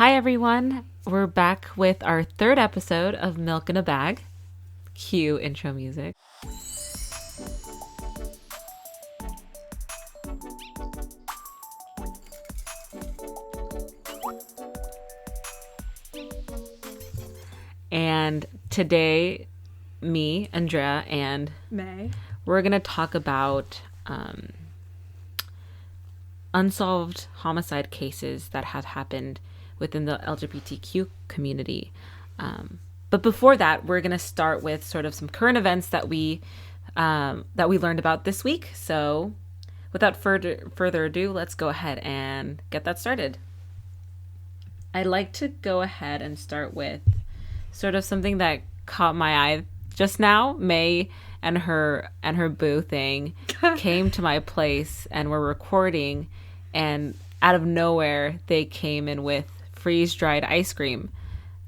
Hi, everyone. We're back with our third episode of Milk in a Bag. Cue intro music. And today, me, Andrea, and May, we're going to talk about unsolved homicide cases that have happened within the LGBTQ community. But before that, we're going to start with sort of some current events that we learned about this week. So without further ado, let's go ahead and get that started. I'd like to go ahead and start with sort of something that caught my eye just now. May and her boo thing came to my place and were recording, and out of nowhere they came in with freeze-dried ice cream.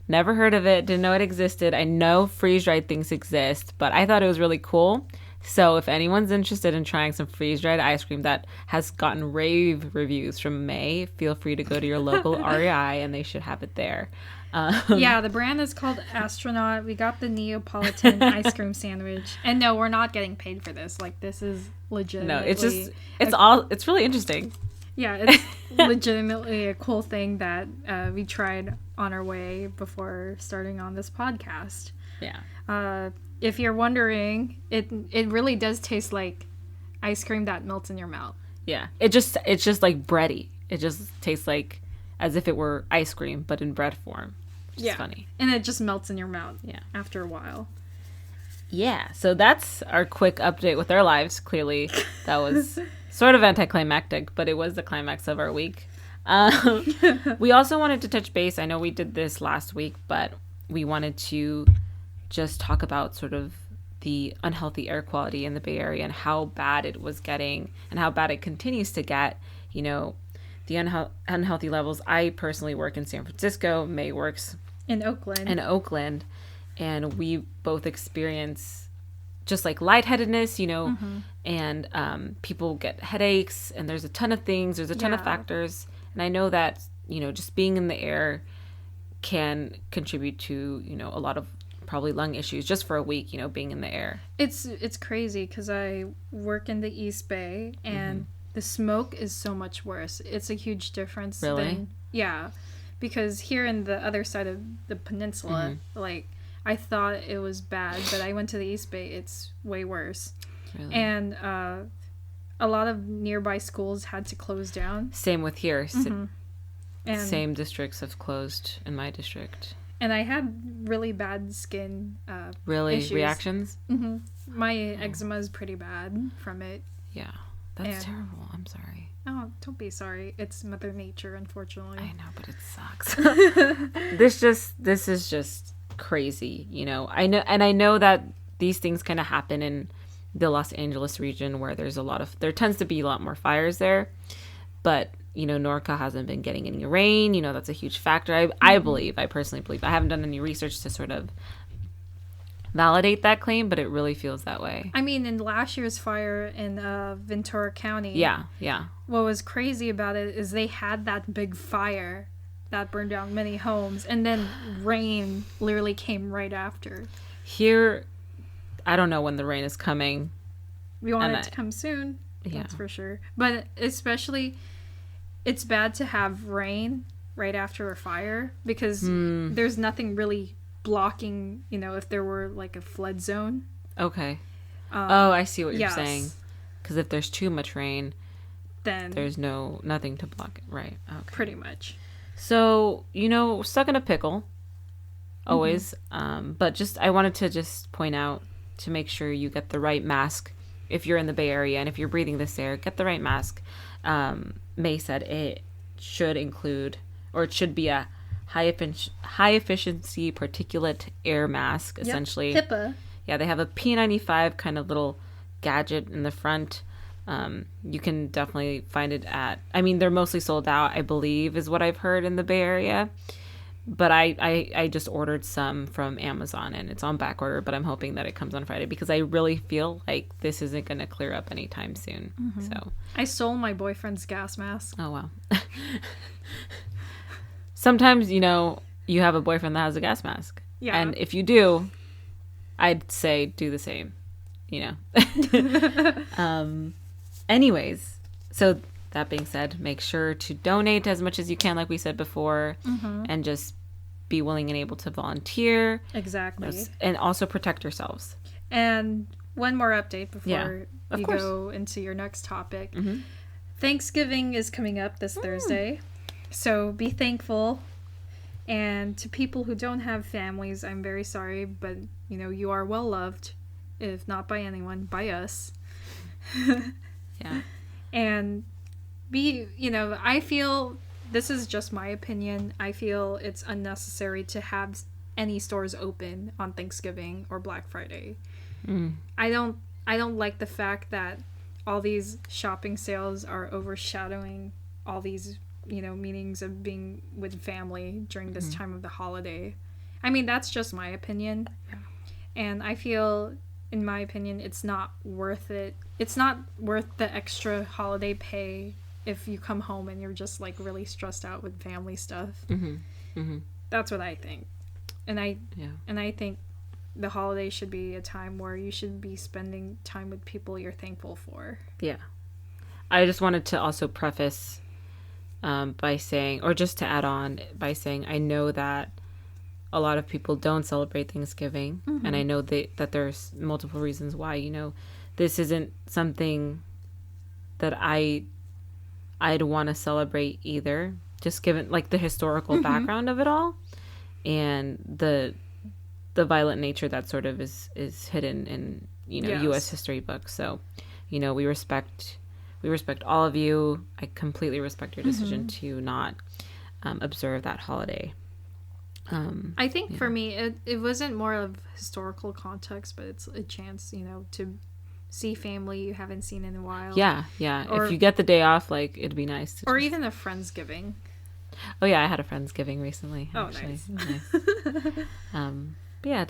Never heard of it, didn't know it existed. I know freeze-dried things exist, but I thought it was really cool. So if anyone's interested in trying some freeze-dried ice cream that has gotten rave reviews from May, feel free to go to your local REI and they should have it there. Yeah, the brand is called Astronaut. We got the Neapolitan ice cream sandwich. And no, we're not getting paid for this. Like, this is legitimately... No, it's really interesting. Yeah, it's legitimately a cool thing that we tried on our way before starting on this podcast. Yeah. If you're wondering, it really does taste like ice cream that melts in your mouth. Yeah. It's just like bready. It just tastes like as if it were ice cream, but in bread form. Which is funny. And it just melts in your mouth. Yeah. After a while. Yeah. So that's our quick update with our lives. Clearly, that was sort of anticlimactic, but it was the climax of our week. We also wanted to touch base. I know we did this last week, but we wanted to just talk about sort of the unhealthy air quality in the Bay Area and how bad it was getting and how bad it continues to get. You know, the unhealthy levels. I personally work in San Francisco. May works in Oakland. And we both experience just like lightheadedness, you know, and people get headaches, and there's a ton of things. There's a ton of factors. And I know that, you know, just being in the air can contribute to, you know, a lot of probably lung issues just for a week, you know, being in the air. It's crazy because I work in the East Bay, and the smoke is so much worse. It's a huge difference. Really? Yeah, because here in the other side of the peninsula, like, I thought it was bad, but I went to the East Bay. It's way worse. Really? And a lot of nearby schools had to close down. Same with here. And same districts have closed in my district. And I had really bad skin issues. Reactions? My eczema is pretty bad from it. Yeah. That's terrible. I'm sorry. Oh, don't be sorry. It's Mother Nature, unfortunately. I know, but it sucks. This is just crazy, you know. I know that these things kind of happen in the Los Angeles region where there tends to be a lot more fires there, but you know, NorCal hasn't been getting any rain. You know, that's a huge factor. I personally believe. I haven't done any research to sort of validate that claim, but it really feels that way. I mean, in last year's fire in Ventura County. Yeah. What was crazy about it is they had that big fire that burned down many homes, and then rain literally came right after. Here, I don't know when the rain is coming. We want it to come soon. Yeah. That's for sure. But especially, it's bad to have rain right after a fire because there's nothing really blocking, you know, if there were like a flood zone. Okay. I see what you're saying. Because if there's too much rain, then there's nothing to block it. Right. Okay. Pretty much. So, you know, stuck in a pickle. Always. But I wanted to just point out to make sure you get the right mask if you're in the Bay Area, and if you're breathing this air, get the right mask. May said it should include, or it should be a high efficiency particulate air mask, essentially. HIPAA. Yeah, they have a P95 kind of little gadget in the front. You can definitely find it they're mostly sold out, I believe, is what I've heard in the Bay Area. But I just ordered some from Amazon, and it's on back order, but I'm hoping that it comes on Friday because I really feel like this isn't going to clear up anytime soon. So I stole my boyfriend's gas mask. Oh, wow. sometimes, you have a boyfriend that has a gas mask. Yeah. And if you do, I'd say do the same, Anyways, so that being said, make sure to donate as much as you can, like we said before, and just be willing and able to volunteer. Exactly. And also protect yourselves. And one more update before you go into your next topic. Thanksgiving is coming up this Thursday. So be thankful. And to people who don't have families, I'm very sorry, but, you are well loved. If not by anyone, by us. Yeah. And I feel, this is just my opinion, I feel it's unnecessary to have any stores open on Thanksgiving or Black Friday. I don't like the fact that all these shopping sales are overshadowing all these, meanings of being with family during this time of the holiday. I mean, that's just my opinion. Yeah. And I feel, in my opinion, it's not worth it. It's not worth the extra holiday pay if you come home and you're just like really stressed out with family stuff. That's what I think. And I think the holiday should be a time where you should be spending time with people you're thankful for. Yeah. I just wanted to also preface by saying, or just to add on by saying, I know that a lot of people don't celebrate Thanksgiving, and I know that there's multiple reasons why. This isn't something that I'd want to celebrate either, just given like the historical background of it all and the violent nature that sort of is hidden in U.S. history books. So we respect all of you. I completely respect your decision to not observe that holiday. I think for me it wasn't more of historical context, but it's a chance to see family you haven't seen in a while. Yeah. Or, if you get the day off, like, it'd be nice to even a Friendsgiving. Oh yeah, I had a Friendsgiving recently. Oh, actually. Nice. But yeah,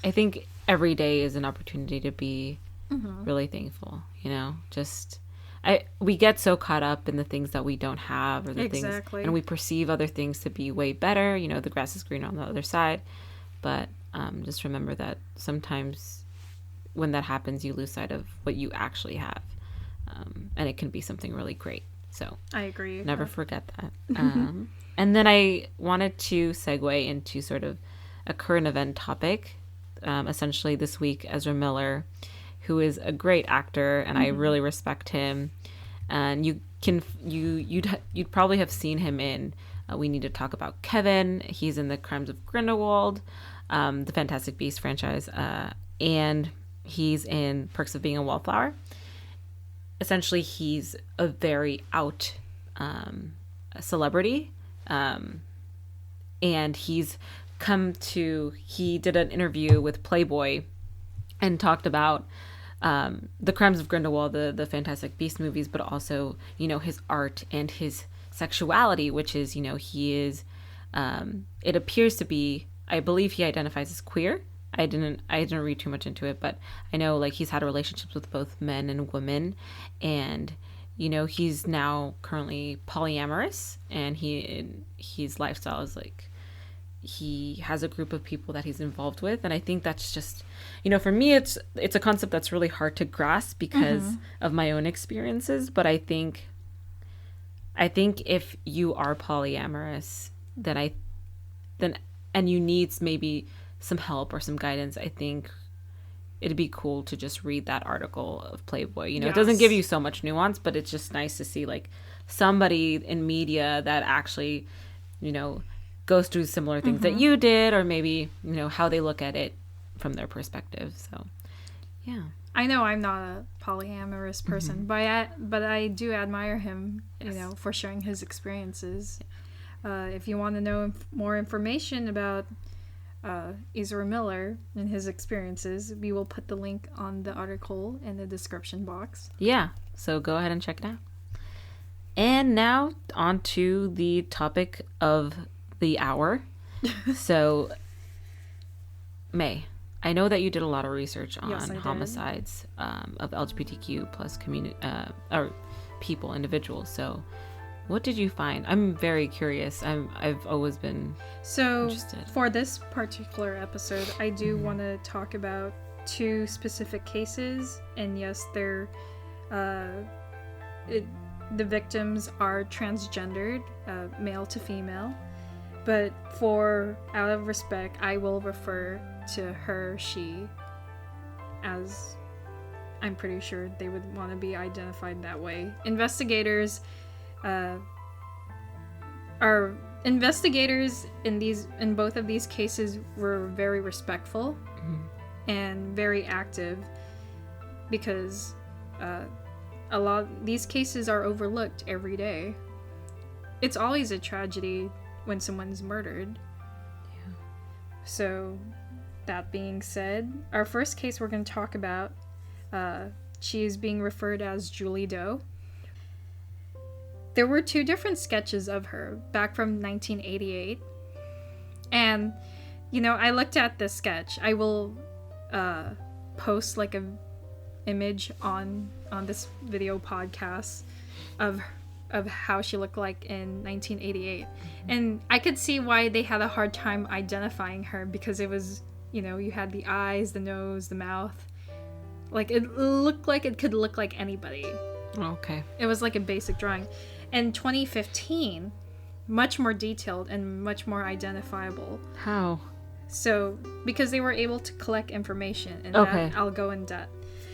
I think every day is an opportunity to be really thankful. We get so caught up in the things that we don't have, or the things, and we perceive other things to be way better. The grass is greener on the other side. But just remember that sometimes when that happens, you lose sight of what you actually have, and it can be something really great. So I agree. Never forget that. And then I wanted to segue into sort of a current event topic. Essentially, this week, Ezra Miller, who is a great actor, and I really respect him. And you'd probably have seen him in We Need to Talk About Kevin. He's in The Crimes of Grindelwald, the Fantastic Beasts franchise, and he's in Perks of Being a Wallflower. Essentially, he's a very out celebrity, and he did an interview with Playboy and talked about The Crimes of Grindelwald, the Fantastic Beasts movies, but also, his art and his sexuality, which is, he is, it appears to be, I believe he identifies as queer. I didn't read too much into it, but I know like he's had relationships with both men and women, and he's now currently polyamorous, and his lifestyle is like he has a group of people that he's involved with, and I think that's just for me it's a concept that's really hard to grasp because of my own experiences. But I think if you are polyamorous, then and you need maybe some help or some guidance, I think it'd be cool to just read that article of Playboy. It doesn't give you so much nuance, but it's just nice to see like somebody in media that actually, goes through similar things that you did, or maybe, how they look at it from their perspective. So, yeah. I know I'm not a polyamorous person, but I do admire him, for sharing his experiences. If you want to know more information about Ezra Miller and his experiences, we will put the link on the article in the description box. Yeah, so go ahead and check it out. And now on to the topic of the hour. So, May, I know that you did a lot of research on homicides of LGBTQ plus community or people, individuals. So What did you find? I'm very curious. I've always been interested. For this particular episode, I do want to talk about 2 specific cases, and yes, they're the victims are transgendered, male to female, but out of respect, I will refer to her, she, as I'm pretty sure they would want to be identified that way. Investigators in both of these cases were very respectful and very active, because a lot of these cases are overlooked every day. It's always a tragedy when someone's murdered. Yeah. So, that being said, our first case we're going to talk about, she is being referred as Julie Doe. There were 2 different sketches of her back from 1988. And, I looked at this sketch. I will post like a image on this video podcast of how she looked like in 1988. And I could see why they had a hard time identifying her, because it was, you had the eyes, the nose, the mouth. Like, it looked like it could look like anybody. Okay. It was like a basic drawing. In 2015, much more detailed and much more identifiable. How? So, because they were able to collect information, and okay. that I'll go in depth.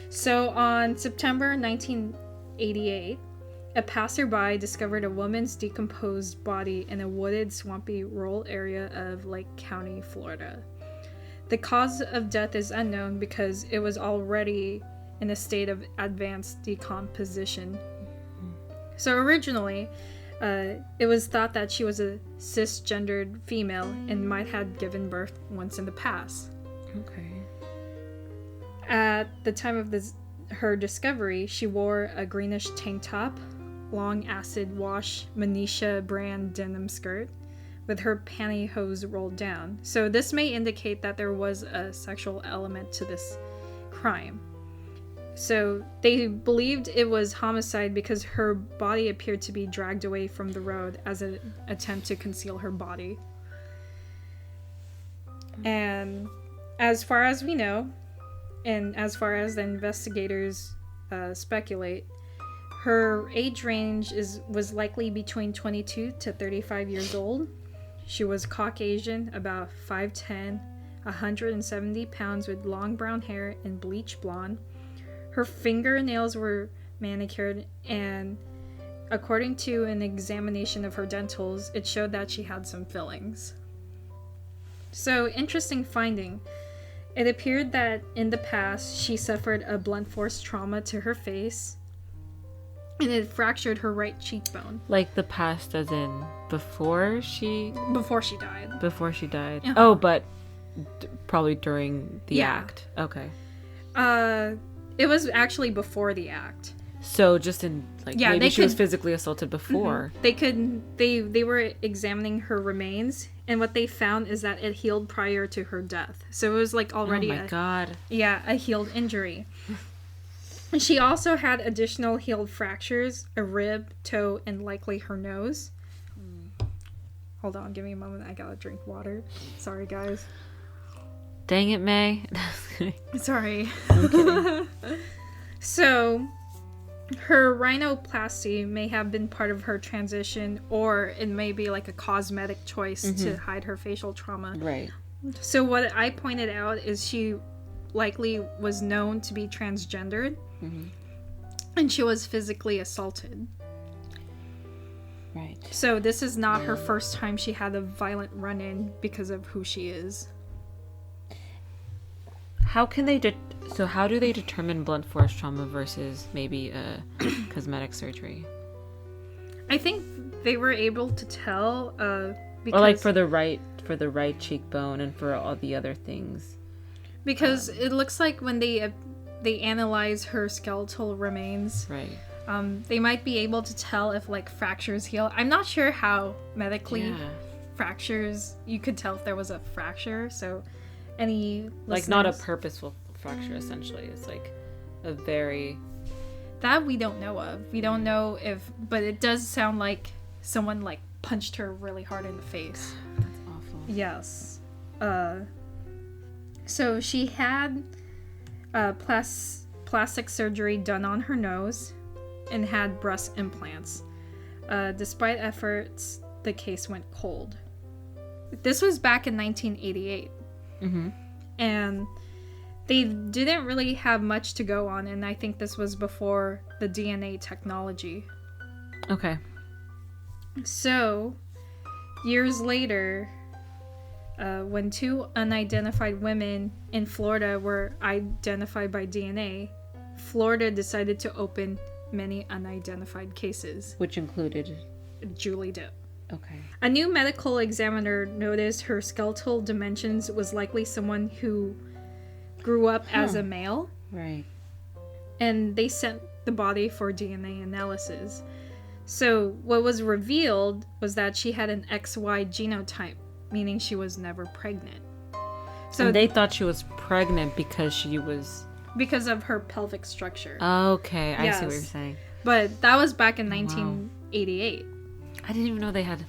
So, on September 1988, a passerby discovered a woman's decomposed body in a wooded, swampy, rural area of Lake County, Florida. The cause of death is unknown because it was already in a state of advanced decomposition. So originally, it was thought that she was a cisgendered female and might have given birth once in the past. Okay. At the time of her discovery, she wore a greenish tank top, long acid wash Manisha brand denim skirt, with her pantyhose rolled down. So this may indicate that there was a sexual element to this crime. So they believed it was homicide because her body appeared to be dragged away from the road as an attempt to conceal her body. And as far as we know, and as far as the investigators speculate, her age range was likely between 22 to 35 years old. She was Caucasian, about 5'10", 170 pounds, with long brown hair and bleach blonde. Her fingernails were manicured, and according to an examination of her dentals, it showed that she had some fillings. So, interesting finding. It appeared that in the past, she suffered a blunt force trauma to her face, and it fractured her right cheekbone. Like the past as in before she died? Before she died. Uh-huh. Oh, but probably during the act. Okay. It was actually before the act. So just in maybe she was physically assaulted before. Mm-hmm. They were examining her remains, and what they found is that it healed prior to her death. So it was already a healed injury. She also had additional healed fractures, a rib, toe, and likely her nose. Hold on, give me a moment. I gotta drink water. Sorry, guys. Dang it, May. Sorry. I'm kidding. So, her rhinoplasty may have been part of her transition, or it may be a cosmetic choice to hide her facial trauma. Right. So what I pointed out is she likely was known to be transgendered, and she was physically assaulted. Right. So this is not her first time she had a violent run-in because of who she is. How do they determine blunt force trauma versus maybe a cosmetic surgery? I think they were able to tell Or because for the right cheekbone and for all the other things. Because it looks like when they analyze her skeletal remains, right? They might be able to tell if fractures heal. I'm not sure how medically fractures, you could tell if there was a fracture. So any listeners, not a purposeful fracture, essentially. It's a very... That we don't know of. We don't know if... But it does sound like someone like punched her really hard in the face. That's awful. Yes. So she had plastic surgery done on her nose and had breast implants. Despite efforts, the case went cold. This was back in 1988. Mm-hmm. And they didn't really have much to go on, and I think this was before the DNA technology. Okay. So, years later, when 2 unidentified women in Florida were identified by DNA, Florida decided to open many unidentified cases. Which included Julie Doe. Okay. A new medical examiner noticed her skeletal dimensions was likely someone who grew up as a male. Right. And they sent the body for DNA analysis. So what was revealed was that she had an XY genotype, meaning she was never pregnant. So and they thought she was pregnant because she was... Because of her pelvic structure. Okay, I Yes. see what you're saying. But that was back in 1988. I didn't even know they had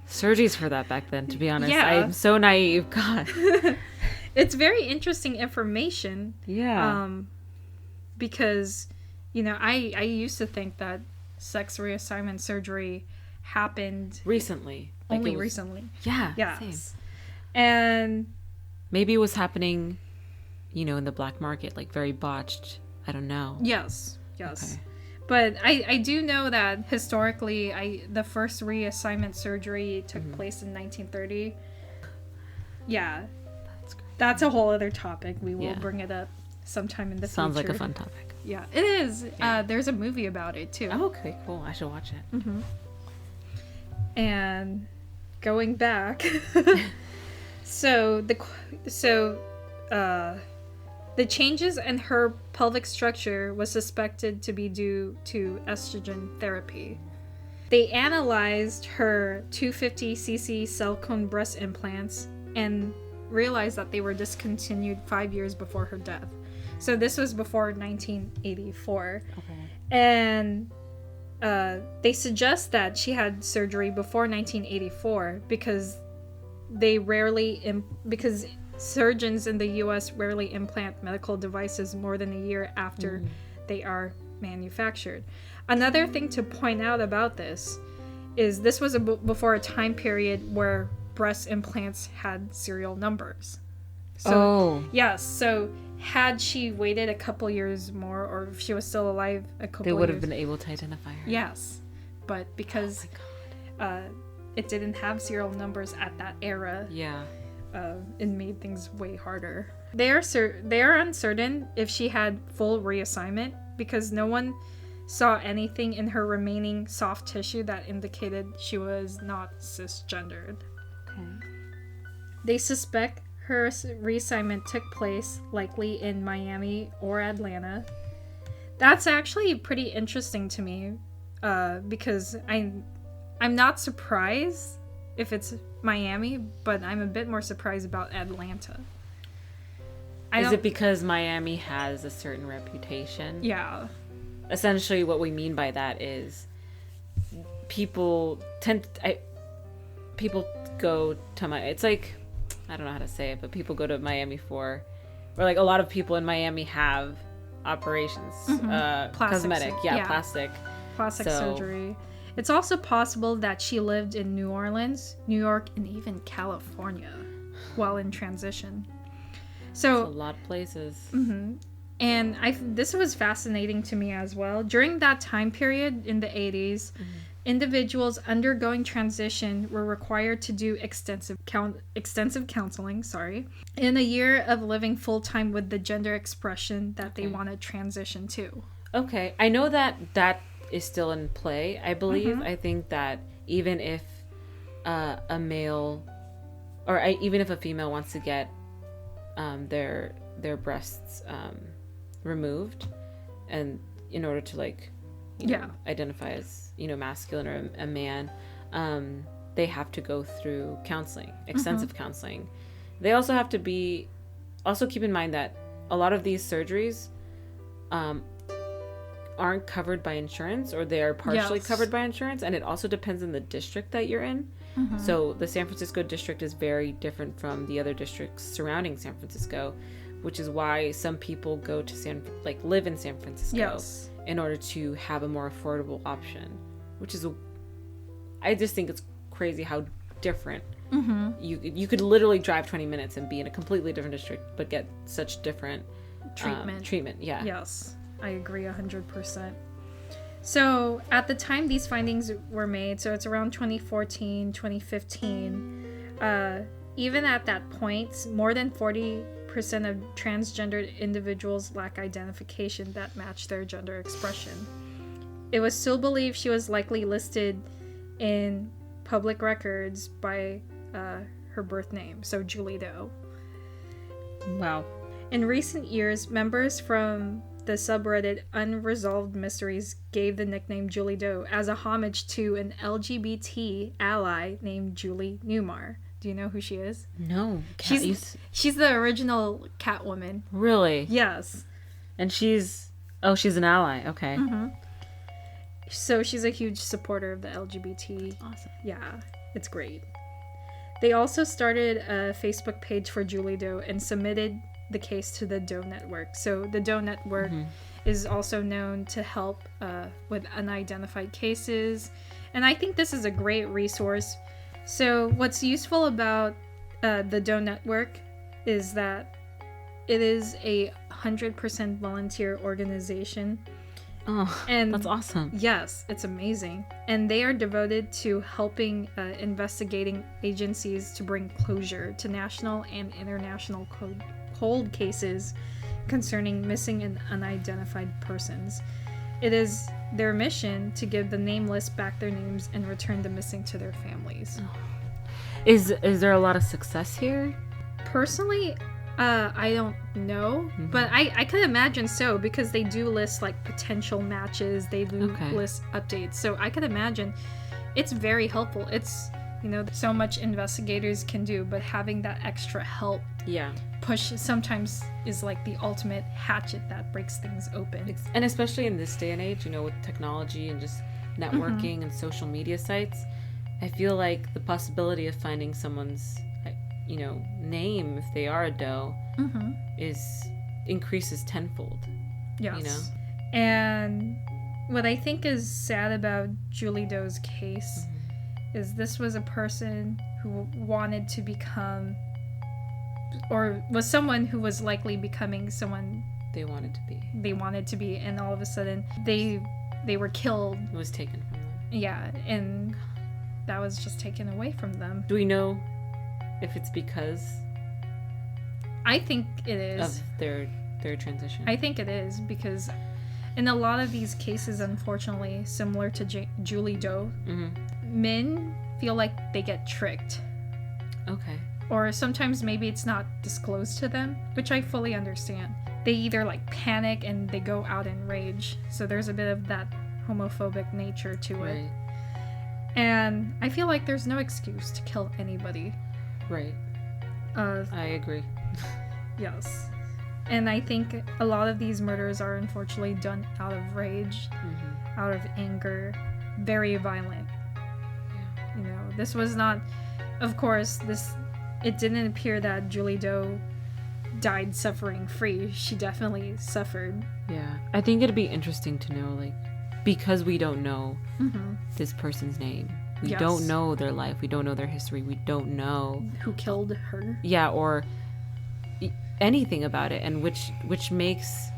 surgeries for that back then, to be honest. Yeah. I'm so naive. God. It's very interesting information. Yeah. Because, you know, I used to think that sex reassignment surgery happened Recently. Like only it was- recently. Yeah. Yes. Same. And Maybe it was happening, you know, in the black market, like very botched. I don't know. yes. Okay. But I do know that historically, the first reassignment surgery took place in 1930. Yeah. That's great. That's a whole other topic. We will Yeah. bring it up sometime in the Sounds future. like a fun topic. Yeah, it is. Yeah. There's a movie about it, too. Oh, okay, cool. I should watch it. And going back, so the changes in her pelvic structure was suspected to be due to estrogen therapy. They analyzed her 250cc silicone breast implants and realized that they were discontinued 5 years before her death. So this was before 1984. Okay. And they suggest that she had surgery before 1984 because because surgeons in the U.S. rarely implant medical devices more than a year after they are manufactured. Another thing to point out about this is this was before a time period where breast implants had serial numbers. So, yes, so had she waited a couple years more, or if she was still alive a couple They years... would have been able to identify her. Yes, but because it didn't have serial numbers at that era, Yeah. it made things way harder. They are uncertain if she had full reassignment because no one saw anything in her remaining soft tissue that indicated she was not cisgendered. Okay. They suspect her reassignment took place likely in Miami or Atlanta. That's actually pretty interesting to me because I'm not surprised if it's Miami, but I'm a bit more surprised about Atlanta. Is it because Miami has a certain reputation? Yeah. Essentially, what we mean by that is people go to it's like, I don't know how to say it, but people go to Miami or like a lot of people in Miami have operations, cosmetic, plastic surgery. It's also possible that she lived in New Orleans, New York, and even California while in transition. So a lot of places. And this was fascinating to me as well. During that time period in the 80s, individuals undergoing transition were required to do extensive counseling, in a year of living full-time with the gender expression that they want to transition to. Okay. I know that is still in play, I believe. I think that even if a male or even if a female wants to get their breasts removed, and in order to identify as masculine or a man, they have to go through counseling, extensive counseling. They also have to keep in mind that a lot of these surgeries aren't covered by insurance, or they are partially Yes. covered by insurance, and it also depends on the district that you're in. So the San Francisco district is very different from the other districts surrounding San Francisco, which is why some people go to live in San Francisco Yes. in order to have a more affordable option, which is I just think it's crazy how different you could literally drive 20 minutes and be in a completely different district but get such different treatment. Yeah. Yes, I agree 100%. So at the time these findings were made, so it's around 2014, 2015, even at that point, more than 40% of transgendered individuals lack identification that match their gender expression. It was still believed she was likely listed in public records by her birth name, so Julie Doe. Wow. In recent years, members from the subreddit Unresolved Mysteries gave the nickname Julie Doe as a homage to an LGBT ally named Julie Newmar. Do you know who she is? No. She's the original Catwoman. Really? Yes. And she's an ally. Okay. So she's a huge supporter of the LGBT. Awesome. Yeah, it's great. They also started a Facebook page for Julie Doe and submitted the case to the Doe Network. So the Doe Network is also known to help with unidentified cases. And I think this is a great resource. So what's useful about the Doe Network is that it is a 100% volunteer organization. Oh, And that's awesome. Yes, it's amazing. And they are devoted to helping investigating agencies to bring closure to national and international cold cases concerning missing and unidentified persons. It is their mission to give the nameless back their names and return the missing to their families. Is there a lot of success here? Personally, I don't know, but I could imagine so, because they do list like potential matches, they do list updates, so I could imagine it's very helpful. It's, so much investigators can do, but having that extra help push sometimes is like the ultimate hatchet that breaks things open. And especially in this day and age, with technology and just networking and social media sites, I feel like the possibility of finding someone's name, if they are a Doe, increases tenfold. Yes. And what I think is sad about Julie Doe's case is this was a person who wanted to become, or was someone who was likely becoming someone they wanted to be, and all of a sudden they were killed. It was taken from them. Yeah, and that was just taken away from them. Do we know if it's because I think it is of their transition? I think it is, because in a lot of these cases, unfortunately, similar to Julie Doe, men feel like they get tricked. Okay. Or sometimes maybe it's not disclosed to them, which I fully understand. They either panic and they go out in rage. So there's a bit of that homophobic nature to it. Right. And I feel like there's no excuse to kill anybody. Right. I agree. Yes. And I think a lot of these murders are unfortunately done out of rage, out of anger, very violent. Yeah. This was not, of course, it didn't appear that Julie Doe died suffering free. She definitely suffered. Yeah. I think it'd be interesting to know, because we don't know this person's name. We don't know their life. We don't know their history. We don't know who killed her. Yeah, or anything about it, and which makes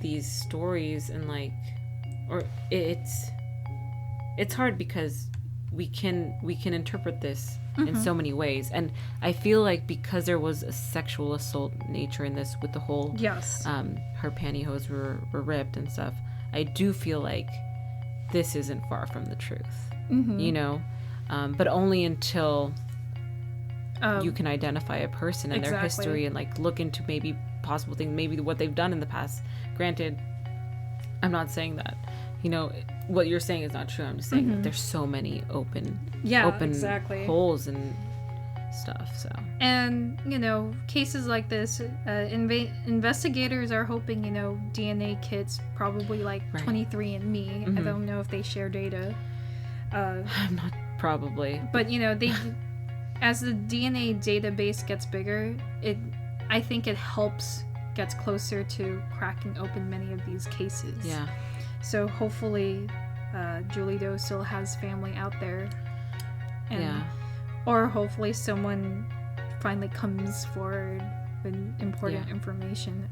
these stories and it's hard because we can interpret this in so many ways, and I feel like because there was a sexual assault nature in this with the whole her pantyhose were ripped and stuff, I do feel like this isn't far from the truth, but only until you can identify a person and their history and look into maybe possible things, maybe what they've done in the past. Granted, I'm not saying that what you're saying is not true. I'm just saying that there's so many open holes, and stuff. So, and cases like this, investigators are hoping DNA kits, probably like 23andMe. I don't know if they share data. I'm not probably, but they as the DNA database gets bigger, I think it gets closer to cracking open many of these cases. Yeah. So hopefully Julie Doe still has family out there. And, or hopefully someone finally comes forward with important information.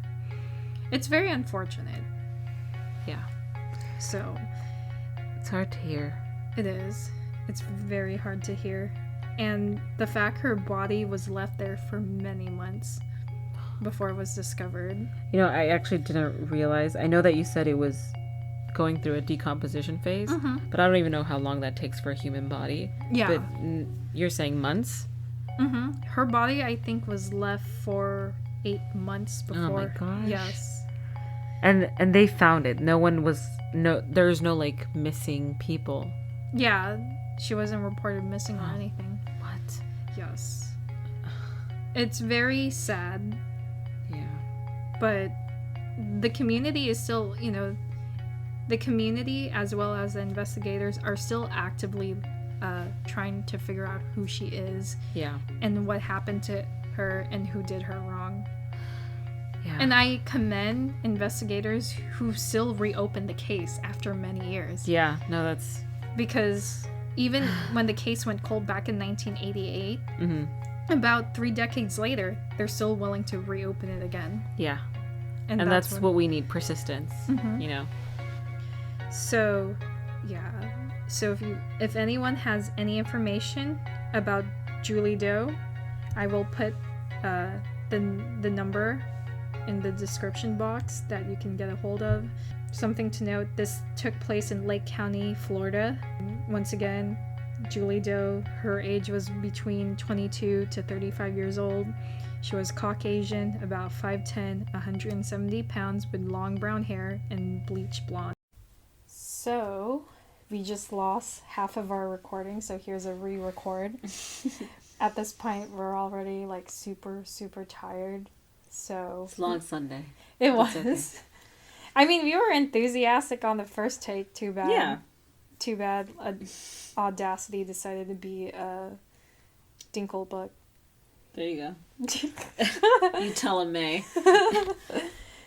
It's very unfortunate. Yeah. So it's hard to hear. It is. It's very hard to hear. And the fact her body was left there for many months before it was discovered. I actually didn't realize. I know that you said it was going through a decomposition phase, but I don't even know how long that takes for a human body. Yeah. But you're saying months? Her body, I think, was left for 8 months before. Oh my gosh. Yes. And they found it. There's no like missing people. Yeah, she wasn't reported missing or anything. What? Yes. It's very sad. Yeah. But the community is still, the community as well as the investigators are still actively trying to figure out who she is. Yeah. And what happened to her and who did her wrong. Yeah. And I commend investigators who still reopen the case after many years. Yeah, no, that's... Because even when the case went cold back in 1988, about 3 decades later, they're still willing to reopen it again. Yeah. And that's what we need, persistence, So, yeah. So if anyone has any information about Julie Doe, I will put the number in the description box that you can get a hold of. Something to note, this took place in Lake County, Florida. Once again, Julie Doe, her age was between 22 to 35 years old. She was Caucasian, about 5'10", 170 pounds, with long brown hair and bleach blonde. So, we just lost half of our recording, so here's a re-record. At this point, we're already like super, super tired. So it's a long Sunday. It was. Okay. I mean, we were enthusiastic on the first take. Too bad. Yeah. Too bad. Audacity decided to be a Dinkelbuck. There you go. You tell him, May.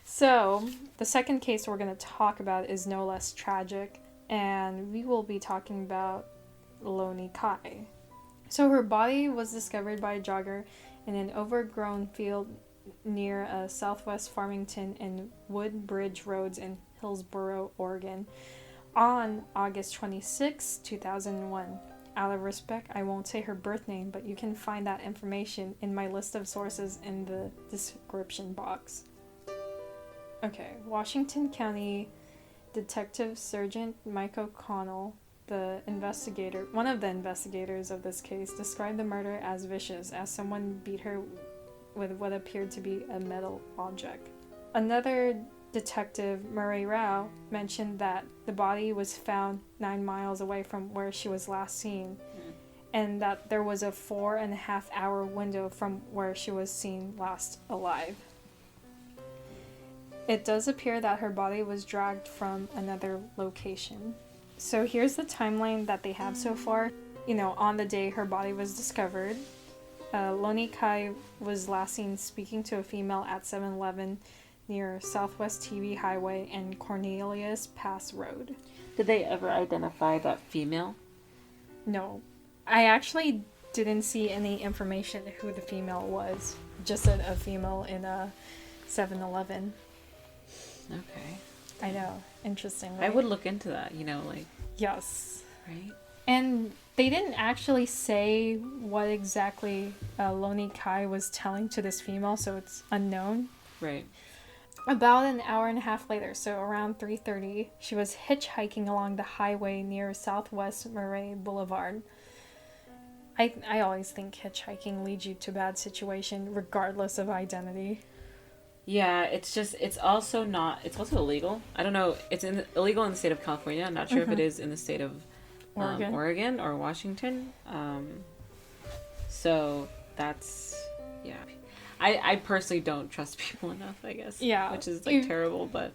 So, the second case we're going to talk about is no less tragic, and we will be talking about Loni Kai. So, her body was discovered by a jogger in an overgrown field near Southwest Farmington and Woodbridge Roads in Hillsboro, Oregon, on August 26, 2001. Out of respect, I won't say her birth name, but you can find that information in my list of sources in the description box. Okay, Washington County Detective Sergeant Mike O'Connell, one of the investigators of this case, described the murder as vicious, as someone beat her with what appeared to be a metal object. Another detective, Murray Rao, mentioned that the body was found 9 miles away from where she was last seen, and that there was a 4.5-hour window from where she was seen last alive. It does appear that her body was dragged from another location. So here's the timeline that they have so far. On the day her body was discovered, Loni Kai was last seen speaking to a female at 7-Eleven near Southwest TV Highway and Cornelius Pass Road. Did they ever identify that female? No. I actually didn't see any information who the female was. Just a female in a 7-Eleven. Okay. I know. Interesting, right? I would look into that, Yes. Right? And they didn't actually say what exactly Loni Kai was telling to this female, so it's unknown. Right. About an hour and a half later, so around 3:30, she was hitchhiking along the highway near Southwest Murray Boulevard. I always think hitchhiking leads you to a bad situation, regardless of identity. Yeah, it's also illegal. I don't know. It's illegal in the state of California. I'm not sure if it is in the state of Oregon or Washington. So that's, yeah. I personally don't trust people enough, I guess. Yeah. Which is, like, terrible, but...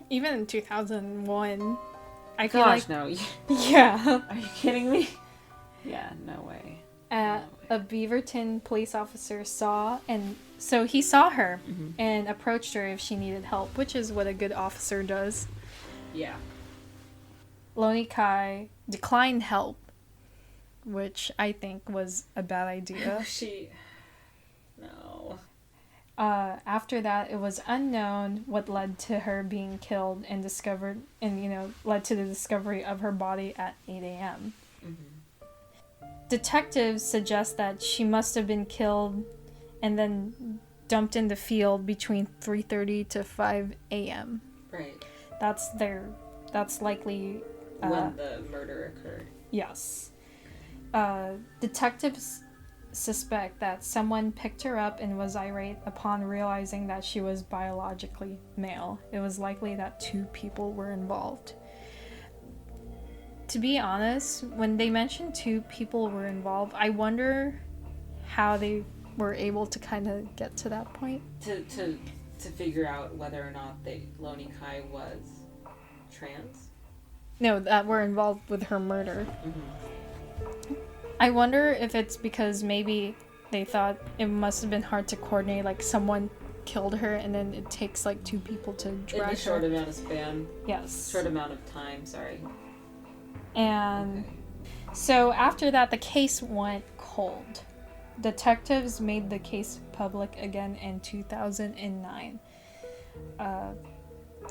Even in 2001, I feel Gosh, like... no. Yeah. Are you kidding me? Yeah, no way. A Beaverton police officer saw, and so he saw her and approached her if she needed help, which is what a good officer does. Yeah. Loni Kai declined help, which I think was a bad idea. No. After that, it was unknown what led to her being killed and discovered, and led to the discovery of her body at 8 a.m. Detectives suggest that she must have been killed and then dumped in the field between 3:30 to 5 a.m. Right. That's likely when the murder occurred. Yes. Detectives suspect that someone picked her up and was irate upon realizing that she was biologically male. It was likely that 2 people were involved. To be honest, when they mentioned 2 people were involved, I wonder how they were able to kind of get to that point. To figure out whether or not Loni Kai was trans? No, that were involved with her murder. I wonder if it's because maybe they thought it must have been hard to coordinate, like someone killed her and then it takes like 2 people to drag her. In a short amount of span. Yes. Short amount of time, sorry. And so after that, the case went cold. Detectives made the case public again in 2009.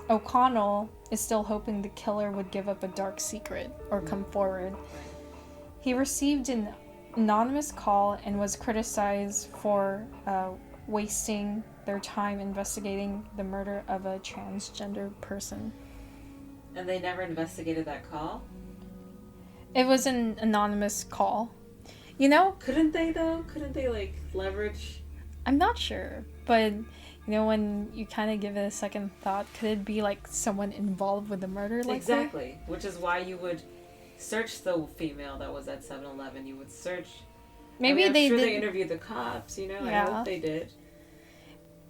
O'Connell is still hoping the killer would give up a dark secret or come forward. He received an anonymous call and was criticized for wasting their time investigating the murder of a transgender person. And they never investigated that call? It was an anonymous call. Couldn't they, though? Couldn't they, like, leverage? I'm not sure, but, when you kind of give it a second thought, could it be, like, someone involved with the murder like Exactly, which is why you would search the female that was at 7-Eleven. You would search... Maybe I'm sure they interviewed the cops, Yeah. I hope they did.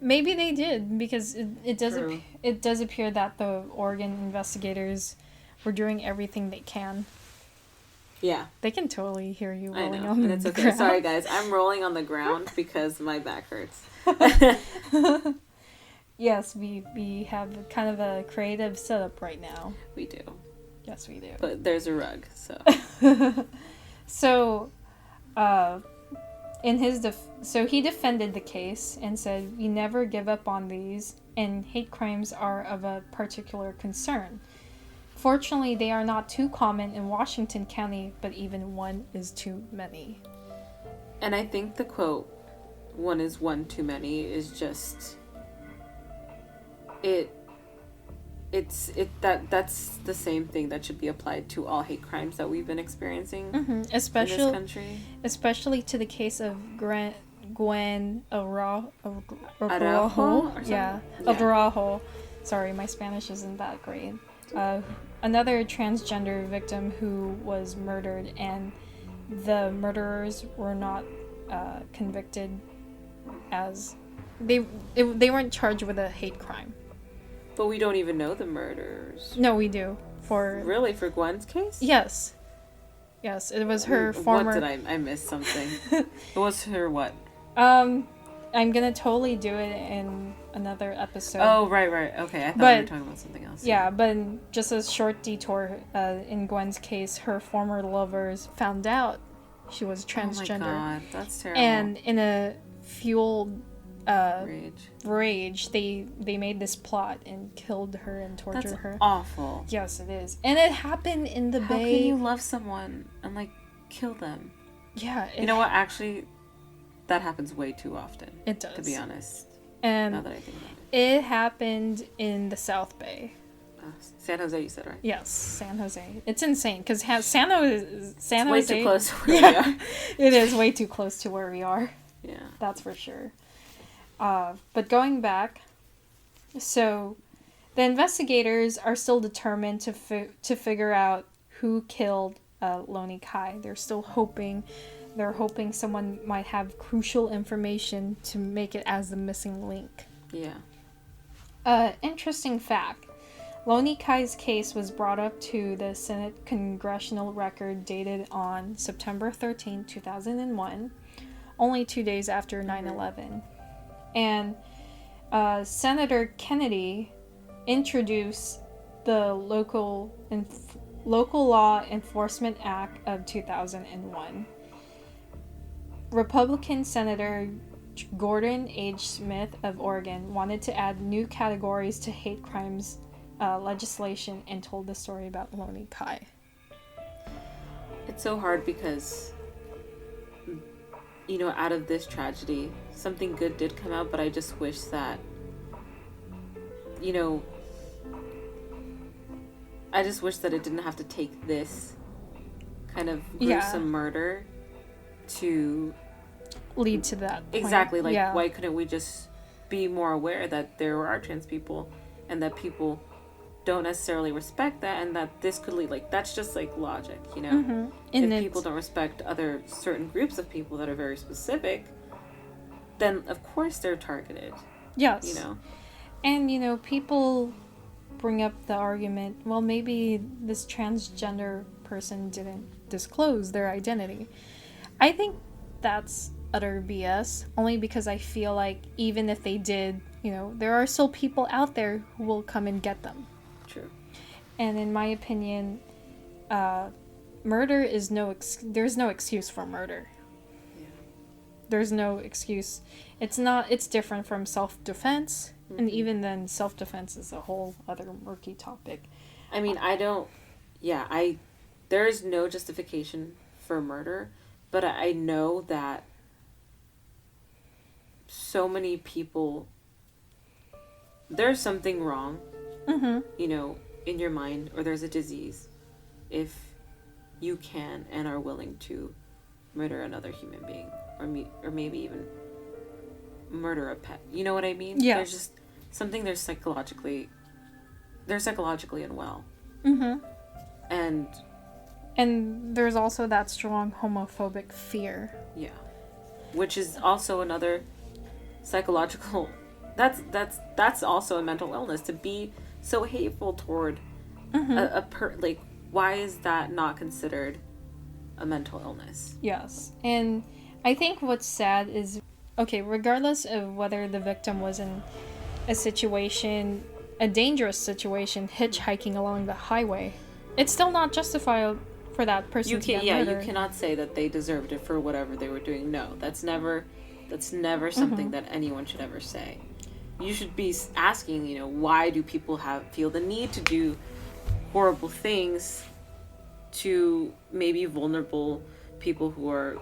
Maybe they did, because it does appear that the Oregon investigators were doing everything they can. Yeah. They can totally hear you rolling I know, on and the it's okay. ground. Sorry, guys. I'm rolling on the ground because my back hurts. Yes, we have kind of a creative setup right now. We do. Yes, we do. But there's a rug, so. So, so he defended the case and said, "We never give up on these, and hate crimes are of a particular concern. Fortunately, they are not too common in Washington County, but even one is too many." And I think the quote, "one is one too many," is just... That's the same thing that should be applied to all hate crimes that we've been experiencing in this country. Especially to the case of Gwen Araujo. Yeah, Araujo. Sorry, my Spanish isn't that great. Another transgender victim who was murdered, and the murderers were not convicted as... They weren't charged with a hate crime. But we don't even know the murderers. No, we do. Really? For Gwen's case? Yes. Yes, it was her former... What did I missed something? It was her what? I'm gonna totally do it in another episode. Oh, right. Okay, I thought we were talking about something else. Yeah, but just a short detour. In Gwen's case, her former lovers found out she was transgender. Oh my god, that's terrible. And in a fueled rage, they made this plot and killed her and tortured her. That's awful. Yes, it is. And it happened in the Bay. How can you love someone and, like, kill them? Yeah. You know what? Actually, that happens way too often. It does. To be honest. And now that I think about it happened in the South Bay. San Jose, you said, right? Yes, San Jose. It's insane because San Jose. It's way too close to where we are. It is way too close to where we are. Yeah. That's for sure. But going back, so the investigators are still determined to figure out who killed Loni Kai. They're still hoping they're hoping someone might have crucial information to make it as the missing link. Yeah. Interesting fact. Loni Kai's case was brought up to the Senate Congressional Record dated on September 13, 2001, only 2 days after 9/11. And Senator Kennedy introduced the Local Law Enforcement Act of 2001. Republican Senator Gordon H. Smith of Oregon wanted to add new categories to hate crimes legislation and told the story about Loni Kai. It's so hard because, you know, out of this tragedy, something good did come out, but I just wish that, you know, I just wish that it didn't have to take this kind of gruesome murder to lead to that point. Exactly. Like, why couldn't we just be more aware that there are trans people and that people don't necessarily respect that, and that this could lead, like, that's just like logic, you know? Mm-hmm. And if people don't respect other certain groups of people that are very specific, then of course they're targeted. Yes. You know? And, you know, people bring up the argument, well, maybe this transgender person didn't disclose their identity. I think that's utter BS, only because I feel like even if they did, you know, there are still people out there who will come and get them. True. And in my opinion, murder is there's no excuse for murder. Yeah. There's no excuse. It's different from self-defense. Mm-hmm. And even then, self-defense is a whole other murky topic. I mean, there is no justification for murder, but I know that so many people, there's something wrong, mm-hmm. you know, in your mind, or there's a disease if you can and are willing to murder another human being, or maybe even murder a pet. You know what I mean? Yeah. There's just something they're psychologically unwell. Mm-hmm. And there's also that strong homophobic fear. Yeah. Which is also another psychological, that's also a mental illness, to be so hateful toward mm-hmm. like, why is that not considered a mental illness? Yes. And I think what's sad is, okay, regardless of whether the victim was in a dangerous situation, hitchhiking along the highway, it's still not justified for that person to get murdered. You cannot say that they deserved it for whatever they were doing. No, that's never something mm-hmm. that anyone should ever say. You should be asking, you know, why do people feel the need to do horrible things to maybe vulnerable people who are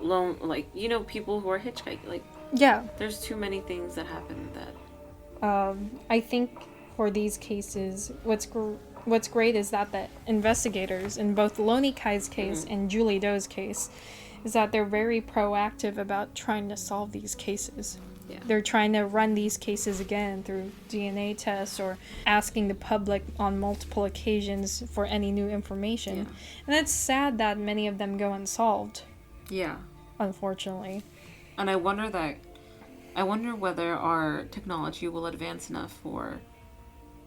lone, like, you know, people who are hitchhiking. Like, yeah, there's too many things that happen that. I think for these cases, what's great is that the investigators in both Loni Kai's case mm-hmm. and Julie Doe's case is that they're very proactive about trying to solve these cases. Yeah. They're trying to run these cases again through DNA tests or asking the public on multiple occasions for any new information. Yeah. And it's sad that many of them go unsolved. Yeah. Unfortunately. And I wonder whether our technology will advance enough for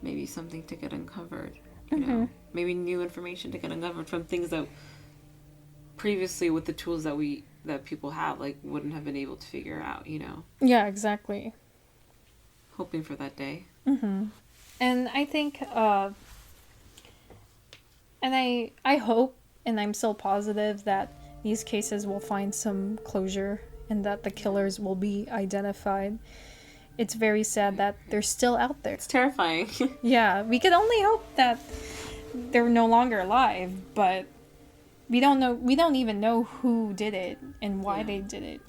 maybe something to get uncovered. You mm-hmm. know, maybe new information to get uncovered from things that previously, with the tools that people have, like, wouldn't have been able to figure out, you know. Yeah, exactly. Hoping for that day. Mm-hmm. And I think, and I hope, and I'm still positive that these cases will find some closure and that the killers will be identified. It's very sad that they're still out there. It's terrifying. Yeah, we could only hope that they're no longer alive, but we don't know. We don't even know who did it and why they did it.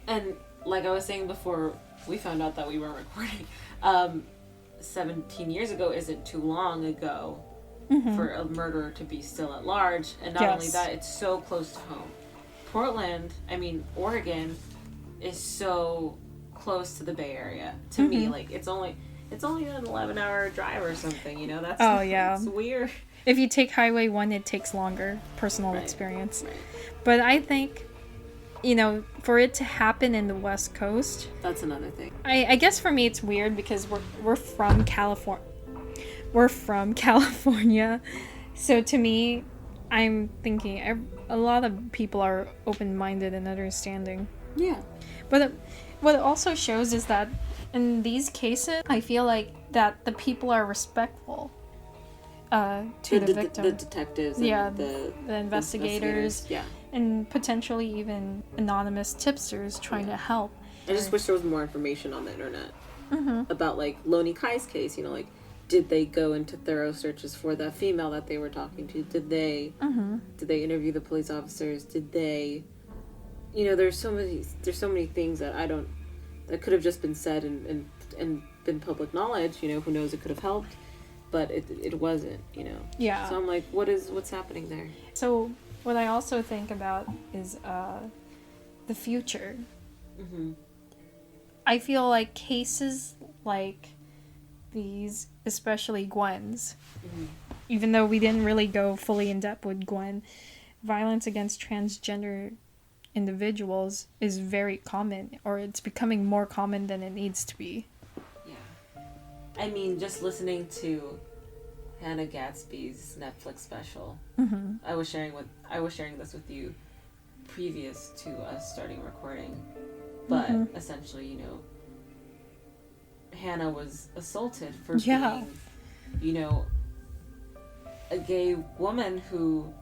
And like I was saying before we found out that we weren't recording, 17 years ago isn't too long ago mm-hmm. for a murderer to be still at large. And not only that, it's so close to home. Oregon is so close to the Bay Area. To mm-hmm. me, like, it's only an 11-hour drive or something, you know? It's weird. If you take Highway 1, it takes longer. Personal experience. Right. But I think you know, for it to happen in the West Coast, that's another thing. I guess for me it's weird because we're from California. We're from California. So to me, I'm thinking a lot of people are open-minded and understanding. Yeah. But what it also shows is that in these cases, I feel like that the people are respectful to the victim. The detectives and the investigators. Yeah. And potentially even anonymous tipsters trying to help. I just wish there was more information on the internet about, like, Loni Kai's case. You know, like, did they go into thorough searches for that female that they were talking to? Did they interview the police officers? Did they, you know, there's so many things that that could have just been said and been public knowledge. You know, who knows, it could have helped, but it wasn't, you know. Yeah. So I'm like, what's happening there? So what I also think about is the future. I feel like cases like these, especially Gwen's, even though we didn't really go fully in depth with Gwen, violence against transgender individuals is very common, or it's becoming more common than it needs to be. Yeah. I mean, just listening to Hannah Gadsby's Netflix special. I was sharing this with you previous to us starting recording, but essentially, you know, Hannah was assaulted for being, you know, a gay woman who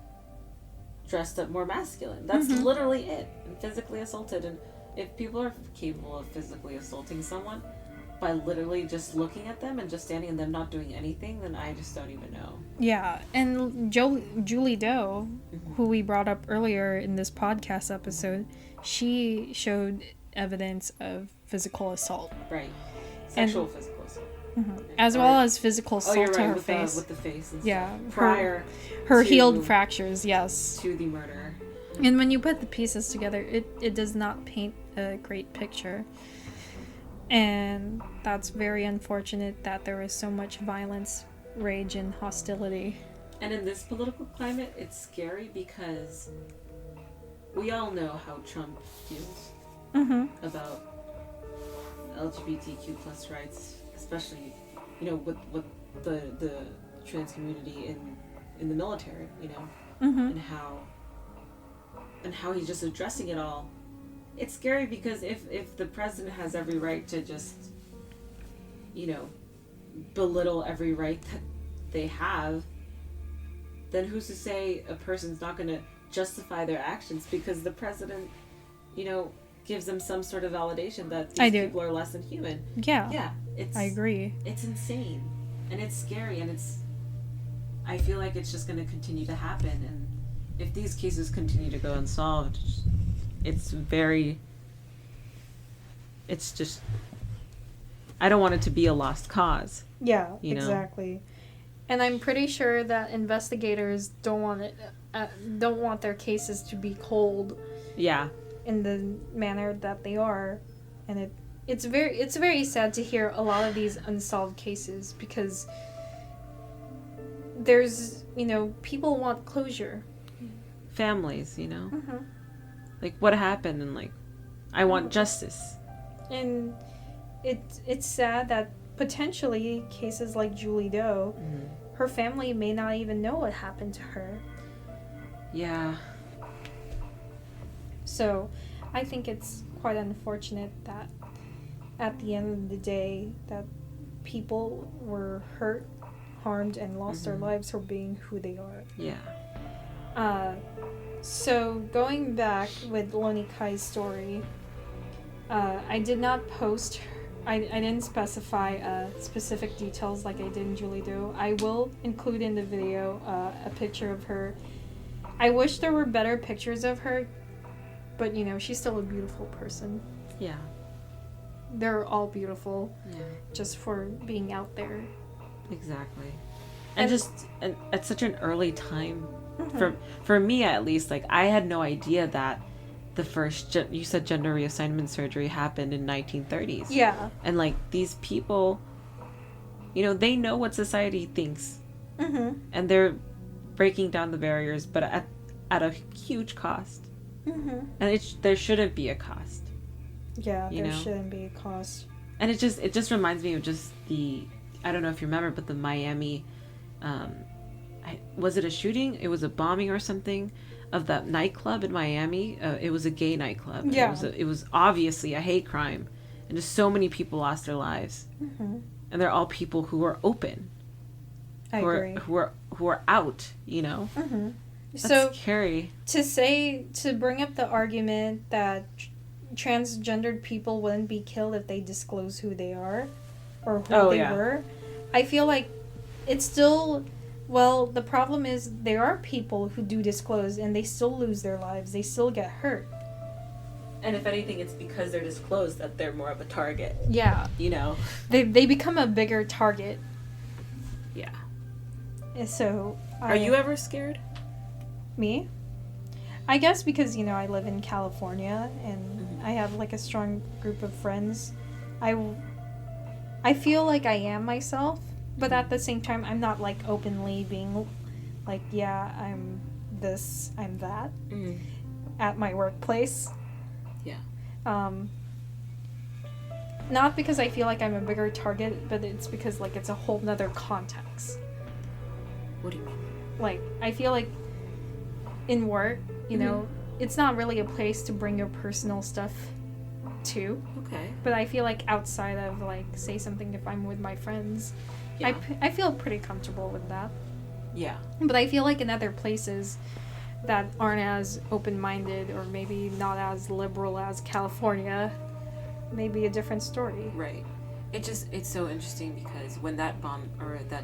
dressed up more masculine. That's literally it. And physically assaulted. And if people are capable of physically assaulting someone by literally just looking at them and just standing and them not doing anything, then I just don't even know. Yeah, and Julie Doe, who we brought up earlier in this podcast episode, she showed evidence of physical assault. Right. Sexual physical assault. As well as physical assault to her with face. With the face and yeah, stuff. Prior her healed fractures, yes. To the murder. And when you put the pieces together, it does not paint a great picture. And that's very unfortunate that there is so much violence, rage, and hostility. And in this political climate, it's scary because we all know how Trump feels about LGBTQ plus rights, especially, you know, with the trans community in the military, you know, and how he's just addressing it all. It's scary because if the president has every right to just, you know, belittle every right that they have, then who's to say a person's not going to justify their actions because the president, you know, gives them some sort of validation that these people are less than human. Yeah. Yeah. I agree. It's insane. And it's scary, and I feel like it's just going to continue to happen, and if these cases continue to go unsolved, it's just, I don't want it to be a lost cause. Yeah, you know? Exactly. And I'm pretty sure that investigators don't want their cases to be cold. Yeah. In the manner that they are, and it's very sad to hear a lot of these unsolved cases because there's, you know, people want closure. Families, you know, like what happened, and like I want justice. And it's sad that potentially cases like Julie Doe, her family may not even know what happened to her. Yeah. So, I think it's quite unfortunate that at the end of the day that people were hurt, harmed, and lost their lives for being who they are. Yeah. So going back with Loni Kai's story, I did not post, I didn't specify specific details like I did in Julie Doe. I will include in the video a picture of her. I wish there were better pictures of her, but you know, she's still a beautiful person. Yeah. They're all beautiful. Yeah. Just for being out there. Exactly. And just at such an early time, for me at least, like I had no idea that the first you said gender reassignment surgery happened in 1930s. Yeah. And like these people, you know, they know what society thinks, and they're breaking down the barriers, but at a huge cost. And there shouldn't be a cost. Yeah, there shouldn't be a cost. And it just reminds me of just I don't know if you remember, but the Miami, was it a shooting? It was a bombing or something of that nightclub in Miami. It was a gay nightclub. Yeah. It was obviously a hate crime. And just so many people lost their lives. And they're all people who are open. I agree. Who are out, That's so scary. To bring up the argument that transgendered people wouldn't be killed if they disclose who they are or who they were, I feel like it's still, well, the problem is there are people who do disclose and they still lose their lives. They still get hurt. And if anything, it's because they're disclosed that they're more of a target. Yeah. They become a bigger target. Yeah. And so... Are you ever scared? Me? I guess because, I live in California and I have, like, a strong group of friends. I feel like I am myself, but at the same time, I'm not, like, openly being, like, yeah, I'm this, I'm that at my workplace. Yeah. Not because I feel like I'm a bigger target, but it's because, like, it's a whole nother context. What do you mean? Like, I feel like in work, it's not really a place to bring your personal stuff to. Okay. But I feel like outside of, like, say something if I'm with my friends, yeah. I feel pretty comfortable with that. Yeah. But I feel like in other places that aren't as open-minded or maybe not as liberal as California, maybe a different story. Right. It's so interesting because when that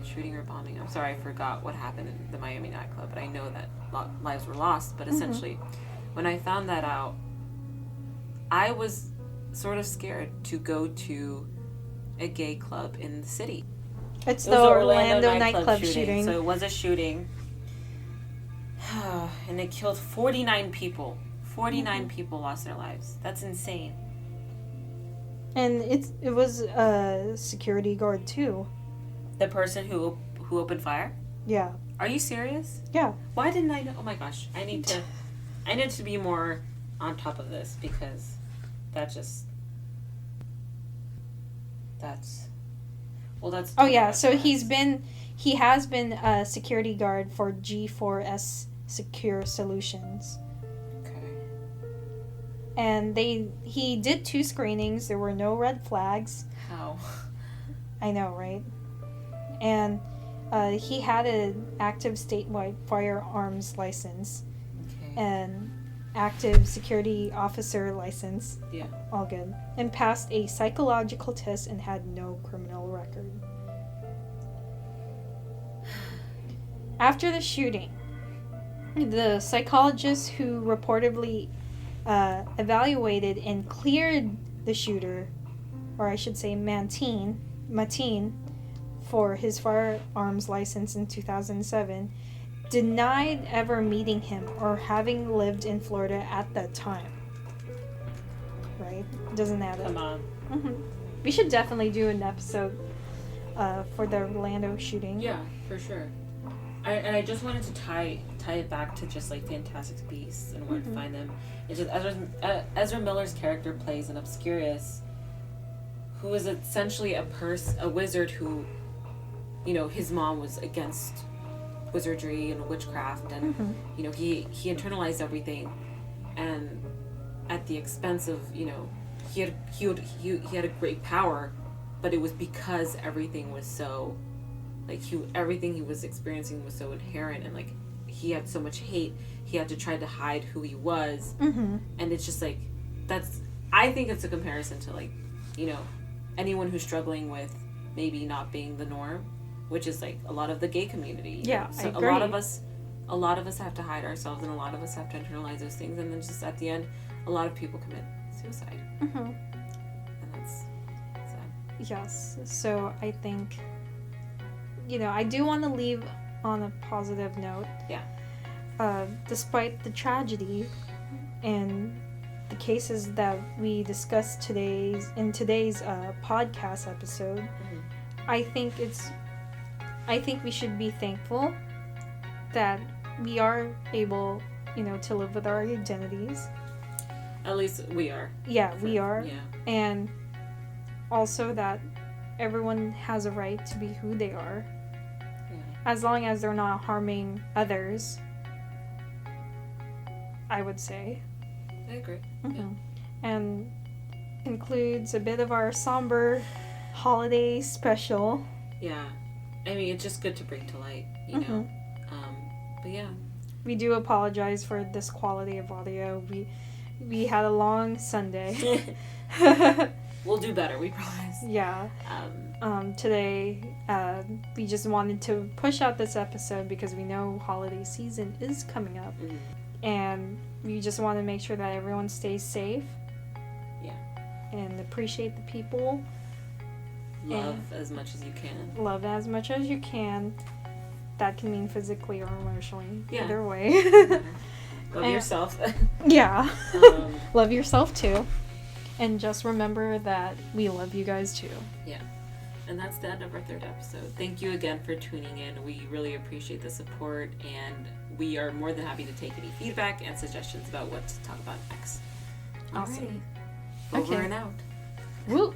shooting or bombing, I'm sorry, I forgot what happened in the Miami nightclub, but I know that lives were lost. But essentially, when I found that out, I was sort of scared to go to a gay club in the city. It's the Orlando nightclub shooting. So it was a shooting. And it killed 49 people. 49 people lost their lives. That's insane. And it was a security guard too. The person who opened fire? Yeah. Are you serious? Yeah. Why didn't I know? Oh my gosh. I need to be more on top of this because that's Oh yeah, so he has been a security guard for G4S Secure Solutions. And he did 2 screenings. There were no red flags. How? I know, right? And he had an active statewide firearms license. Okay. And active security officer license. Yeah. All good. And passed a psychological test and had no criminal record. After the shooting, the psychologist who reportedly evaluated and cleared the shooter, or I should say Mateen, for his firearms license in 2007, denied ever meeting him or having lived in Florida at that time. Right? Doesn't add up. Come on. Mm-hmm. We should definitely do an episode for the Orlando shooting. Yeah, for sure. I just wanted to tie it back to just like Fantastic Beasts and where to find them. It's just Ezra Miller's character plays an Obscurus, who is essentially a wizard who, his mom was against wizardry and witchcraft, and he internalized everything, and at the expense of he had a great power, but it was because everything was so. Everything he was experiencing was so inherent, and he had so much hate, he had to try to hide who he was. And it's just I think it's a comparison to anyone who's struggling with maybe not being the norm, which is a lot of the gay community. Yeah, so I agree. a lot of us have to hide ourselves, and a lot of us have to internalize those things, and then just at the end, a lot of people commit suicide. And that's sad. Yes. So I think. I do want to leave on a positive note. Yeah. Despite the tragedy and the cases that we discussed in today's podcast episode, I think we should be thankful that we are able to live with our identities. At least we are. Yeah, we are. Yeah. And also that everyone has a right to be who they are. Yeah. As long as they're not harming others, I would say. I agree. Mm-hmm. Yeah. And includes a bit of our somber holiday special. Yeah. I mean, it's just good to bring to light, you know. But yeah. We do apologize for this quality of audio. We had a long Sunday. We'll do better, we promise. Yeah. Today, we just wanted to push out this episode because we know holiday season is coming up. Mm. And we just want to make sure that everyone stays safe. Yeah. And appreciate the people. Love as much as you can. Love as much as you can. That can mean physically or emotionally. Yeah. Either way. Love yourself. Yeah. Love yourself too. And just remember that we love you guys too. Yeah. And that's the end of our third episode. Thank you again for tuning in. We really appreciate the support, and we are more than happy to take any feedback and suggestions about what to talk about next. Awesome. Alrighty. Over Okay. and out. Woo!